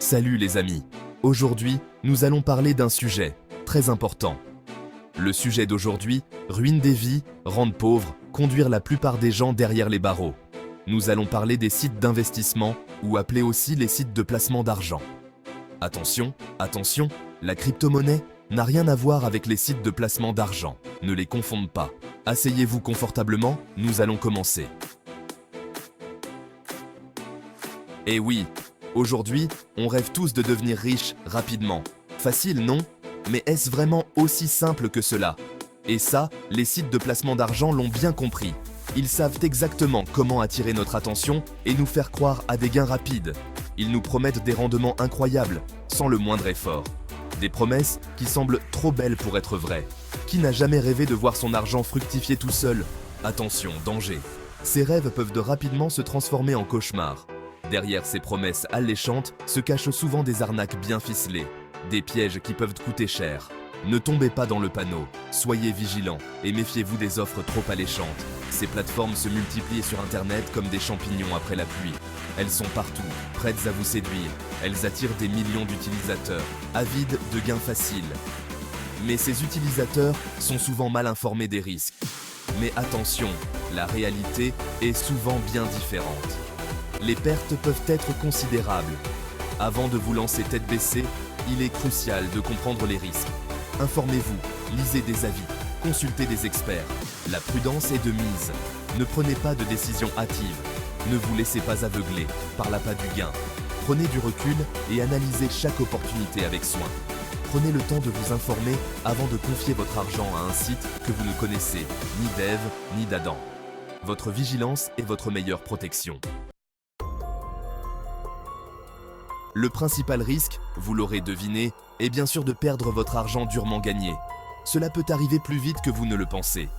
Salut les amis. Aujourd'hui, nous allons parler d'un sujet très important. Le sujet d'aujourd'hui, ruine des vies, rendre pauvres, conduire la plupart des gens derrière les barreaux. Nous allons parler des sites d'investissement, ou appelés aussi les sites de placement d'argent. Attention, attention, la crypto-monnaie n'a rien à voir avec les sites de placement d'argent. Ne les confondez pas. Asseyez-vous confortablement, nous allons commencer. Eh oui, aujourd'hui, on rêve tous de devenir riches rapidement. Facile, non? Mais est-ce vraiment aussi simple que cela? Et ça, les sites de placement d'argent l'ont bien compris. Ils savent exactement comment attirer notre attention et nous faire croire à des gains rapides. Ils nous promettent des rendements incroyables, sans le moindre effort. Des promesses qui semblent trop belles pour être vraies. Qui n'a jamais rêvé de voir son argent fructifier tout seul? Attention, danger. Ces rêves peuvent rapidement se transformer en cauchemars. Derrière ces promesses alléchantes se cachent souvent des arnaques bien ficelées, des pièges qui peuvent coûter cher. Ne tombez pas dans le panneau, soyez vigilants et méfiez-vous des offres trop alléchantes. Ces plateformes se multiplient sur Internet comme des champignons après la pluie. Elles sont partout, prêtes à vous séduire. Elles attirent des millions d'utilisateurs, avides de gains faciles. Mais ces utilisateurs sont souvent mal informés des risques. Mais attention, la réalité est souvent bien différente. Les pertes peuvent être considérables. Avant de vous lancer tête baissée, il est crucial de comprendre les risques. Informez-vous, lisez des avis, consultez des experts. La prudence est de mise. Ne prenez pas de décisions hâtives. Ne vous laissez pas aveugler par l'appât du gain. Prenez du recul et analysez chaque opportunité avec soin. Prenez le temps de vous informer avant de confier votre argent à un site que vous ne connaissez ni d'Ève ni d'Adam. Votre vigilance est votre meilleure protection. Le principal risque, vous l'aurez deviné, est bien sûr de perdre votre argent durement gagné. Cela peut arriver plus vite que vous ne le pensez.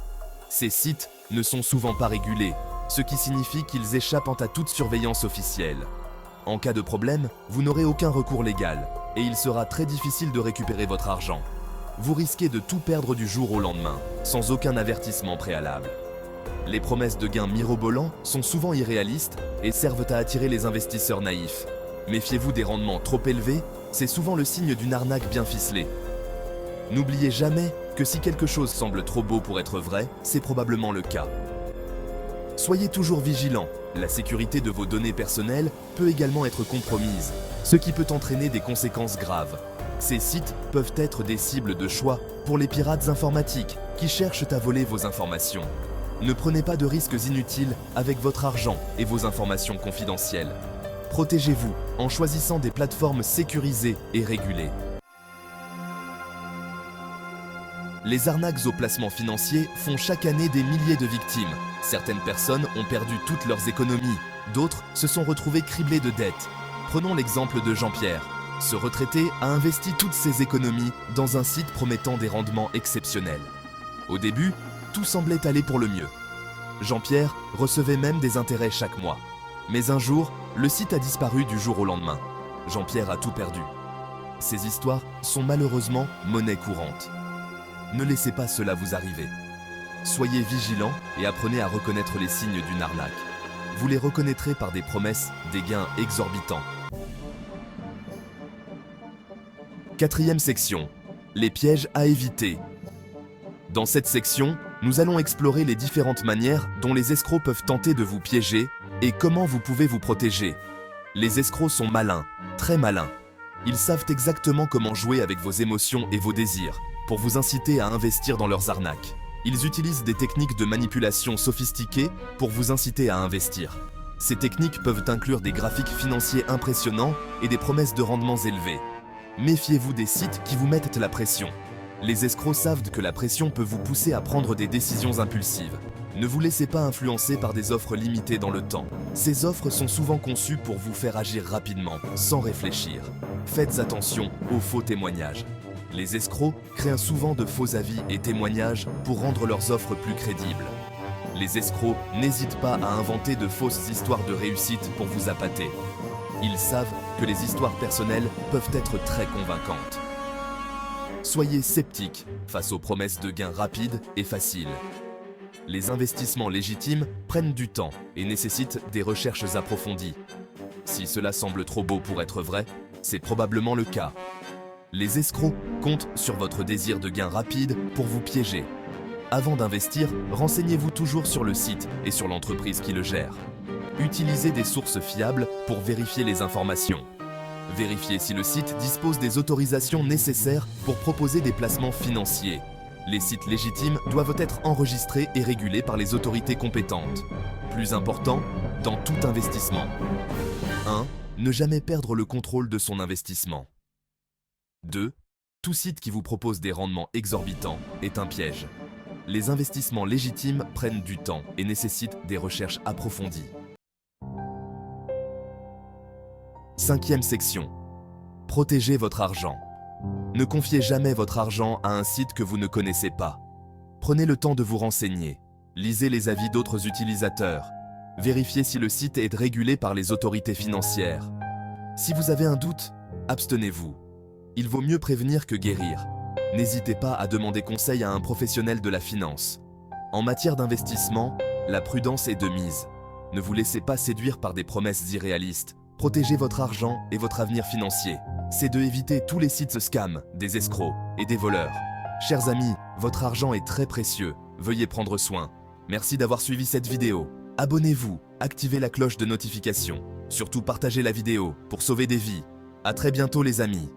Ces sites ne sont souvent pas régulés, ce qui signifie qu'ils échappent à toute surveillance officielle. En cas de problème, vous n'aurez aucun recours légal et il sera très difficile de récupérer votre argent. Vous risquez de tout perdre du jour au lendemain, sans aucun avertissement préalable. Les promesses de gains mirobolants sont souvent irréalistes et servent à attirer les investisseurs naïfs. Méfiez-vous des rendements trop élevés, c'est souvent le signe d'une arnaque bien ficelée. N'oubliez jamais que si quelque chose semble trop beau pour être vrai, c'est probablement le cas. Soyez toujours vigilants, la sécurité de vos données personnelles peut également être compromise, ce qui peut entraîner des conséquences graves. Ces sites peuvent être des cibles de choix pour les pirates informatiques qui cherchent à voler vos informations. Ne prenez pas de risques inutiles avec votre argent et vos informations confidentielles. Protégez-vous en choisissant des plateformes sécurisées et régulées. Les arnaques aux placements financiers font chaque année des milliers de victimes. Certaines personnes ont perdu toutes leurs économies, d'autres se sont retrouvées criblées de dettes. Prenons l'exemple de Jean-Pierre. Ce retraité a investi toutes ses économies dans un site promettant des rendements exceptionnels. Au début, tout semblait aller pour le mieux. Jean-Pierre recevait même des intérêts chaque mois. Mais un jour, le site a disparu du jour au lendemain. Jean-Pierre a tout perdu. Ces histoires sont malheureusement monnaie courante. Ne laissez pas cela vous arriver. Soyez vigilants et apprenez à reconnaître les signes d'une arnaque. Vous les reconnaîtrez par des promesses, des gains exorbitants. Quatrième section, les pièges à éviter. Dans cette section, nous allons explorer les différentes manières dont les escrocs peuvent tenter de vous piéger et comment vous pouvez vous protéger. Les escrocs sont malins, très malins. Ils savent exactement comment jouer avec vos émotions et vos désirs pour vous inciter à investir dans leurs arnaques. Ils utilisent des techniques de manipulation sophistiquées pour vous inciter à investir. Ces techniques peuvent inclure des graphiques financiers impressionnants et des promesses de rendements élevés. Méfiez-vous des sites qui vous mettent la pression. Les escrocs savent que la pression peut vous pousser à prendre des décisions impulsives. Ne vous laissez pas influencer par des offres limitées dans le temps. Ces offres sont souvent conçues pour vous faire agir rapidement, sans réfléchir. Faites attention aux faux témoignages. Les escrocs créent souvent de faux avis et témoignages pour rendre leurs offres plus crédibles. Les escrocs n'hésitent pas à inventer de fausses histoires de réussite pour vous appâter. Ils savent que les histoires personnelles peuvent être très convaincantes. Soyez sceptiques face aux promesses de gains rapides et faciles. Les investissements légitimes prennent du temps et nécessitent des recherches approfondies. Si cela semble trop beau pour être vrai, C'est probablement le cas. Les escrocs comptent sur votre désir de gain rapide pour vous piéger. Avant d'investir, renseignez-vous toujours sur le site et sur l'entreprise qui le gère. Utilisez des sources fiables pour vérifier les informations. Vérifiez si le site dispose des autorisations nécessaires pour proposer des placements financiers. Les sites légitimes doivent être enregistrés et régulés par les autorités compétentes. Plus important, dans tout investissement. 1. Ne jamais perdre le contrôle de son investissement. 2. Tout site qui vous propose des rendements exorbitants est un piège. Les investissements légitimes prennent du temps et nécessitent des recherches approfondies. 5e section. Protégez votre argent. Ne confiez jamais votre argent à un site que vous ne connaissez pas. Prenez le temps de vous renseigner. Lisez les avis d'autres utilisateurs. Vérifiez si le site est régulé par les autorités financières. Si vous avez un doute, abstenez-vous. Il vaut mieux prévenir que guérir. N'hésitez pas à demander conseil à un professionnel de la finance. En matière d'investissement, la prudence est de mise. Ne vous laissez pas séduire par des promesses irréalistes. Protégez votre argent et votre avenir financier. C'est de éviter tous les sites scams, des escrocs et des voleurs. Chers amis, votre argent est très précieux. Veuillez prendre soin. Merci d'avoir suivi cette vidéo. Abonnez-vous, activez la cloche de notification. Surtout partagez la vidéo pour sauver des vies. À très bientôt les amis.